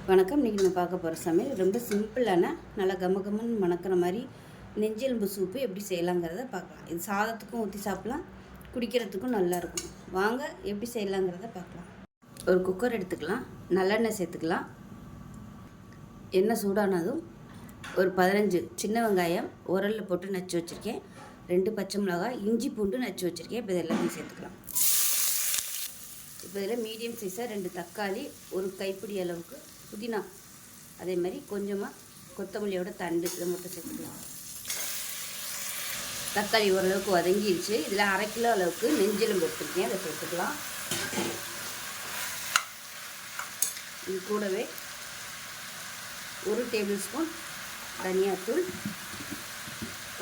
வணக்கம். இன்றைக்கி நம்ம பார்க்க போகிற சமையல் ரொம்ப சிம்பிளான நல்லா கமகமன்னு மணக்கிற மாதிரி நெஞ்செலும்பு சூப்பு எப்படி செய்யலாங்கிறத பார்க்கலாம். இது சாதத்துக்கும் ஊற்றி சாப்பிட்லாம், குடிக்கிறதுக்கும் நல்லாயிருக்கும். வாங்க எப்படி செய்யலாங்கிறத பார்க்கலாம். ஒரு குக்கர் எடுத்துக்கலாம், நல்லெண்ணெய் சேர்த்துக்கலாம். எண்ணெய் சூடானதும் ஒரு 15 சின்ன வெங்காயம் உரலில் போட்டு நச்சு வச்சுருக்கேன், 2 பச்சை மிளகாய், இஞ்சி பூண்டு நச்சு வச்சுருக்கேன். இப்போ இதெல்லாமே சேர்த்துக்கலாம். இப்போ இதில் மீடியம் சைஸாக 2 தக்காளி, ஒரு கைப்பிடி அளவுக்கு புதினா, அதே மாதிரி கொஞ்சமாக கொத்தமல்லியோட தண்டு, இதை மட்டும் சேர்த்துக்கலாம். தக்காளி ஓரளவுக்கு வதங்கிடுச்சு. இதில் 1/2 கிலோ அளவுக்கு நெஞ்செலும்பு எடுத்துருக்கேன், அதை சேர்த்துக்கலாம். இது கூடவே 1 டேபிள் ஸ்பூன் தனியாத்தூள்.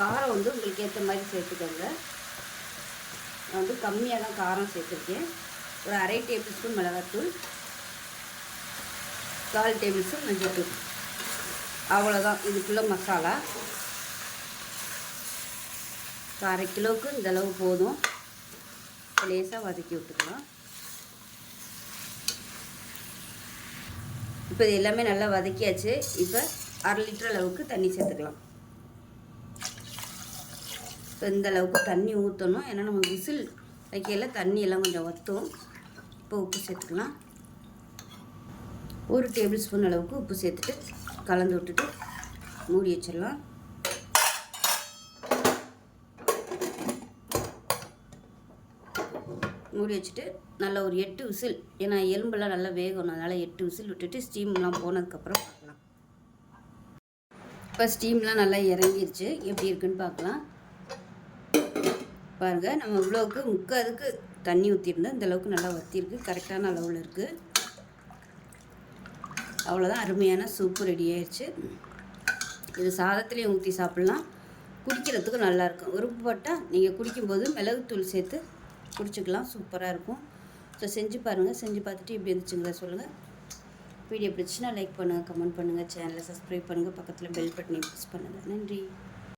காரம் உங்களுக்கு ஏற்ற மாதிரி சேர்த்துக்கோங்க. நான் கம்மியாக தான் காரம் சேர்த்துருக்கேன். ஒரு 1/2 டேபிள் ஸ்பூன் மிளகாத்தூள், 1/4 டேபிள் ஸ்பூன் மஞ்சள்தூள். அவ்வளோதான் இதுக்குள்ள மசாலா. 1/2 கிலோவுக்கு இந்த அளவு போதும். லேசாக வதக்கி விட்டுக்கலாம். இப்போ இது எல்லாமே நல்லா வதக்கியாச்சு. இப்போ 1/2 லிட்டர் அளவுக்கு தண்ணி சேர்த்துக்கலாம். இப்போ இந்த அளவுக்கு தண்ணி ஊற்றணும், ஏன்னா நம்ம விசில் வைக்கையில் தண்ணி எல்லாம் கொஞ்சம் வற்றும். இப்போ உப்பு சேர்த்துக்கலாம். 1 டேபிள் ஸ்பூன் அளவுக்கு உப்பு சேர்த்துட்டு கலந்து விட்டுட்டு மூடி வச்சிடலாம். மூடி வச்சுட்டு நல்லா ஒரு 8 விசில், ஏன்னா எலும்பெல்லாம் நல்லா வேகணும், அதனால் 8 விசில் விட்டுட்டு ஸ்டீம்லாம் போனதுக்கப்புறம் பார்க்கலாம். இப்போ ஸ்டீம்லாம் நல்லா இறங்கிருச்சு. எப்படி இருக்குன்னு பார்க்கலாம். பாருங்கள், நம்ம இவ்வளோவுக்கு முக்காதுக்கு தண்ணி ஊற்றிருந்தோம், இந்தளவுக்கு நல்லா வற்றிருக்கு, கரெக்டான அளவில் இருக்குது. அவ்வளோதான், அருமையான சூப்பு ரெடி ஆயிடுச்சு. இது சாதத்துலேயும் ஊற்றி சாப்பிட்லாம், குடிக்கிறதுக்கு நல்லாயிருக்கும். விருப்பப்பட்டால் நீங்கள் குடிக்கும்போது மிளகுத்தூள் சேர்த்து குடிச்சிக்கலாம், சூப்பராக இருக்கும். ஸோ செஞ்சு பாருங்கள். செஞ்சு பார்த்துட்டு எப்படி இருந்துச்சுங்கிறத சொல்லுங்கள். வீடியோ பிடிச்சின்னா லைக் பண்ணுங்கள், கமெண்ட் பண்ணுங்கள், சேனலை சப்ஸ்கிரைப் பண்ணுங்கள், பக்கத்தில் பெல் பட்டனை ப்ரெஸ் பண்ணுங்கள். நன்றி.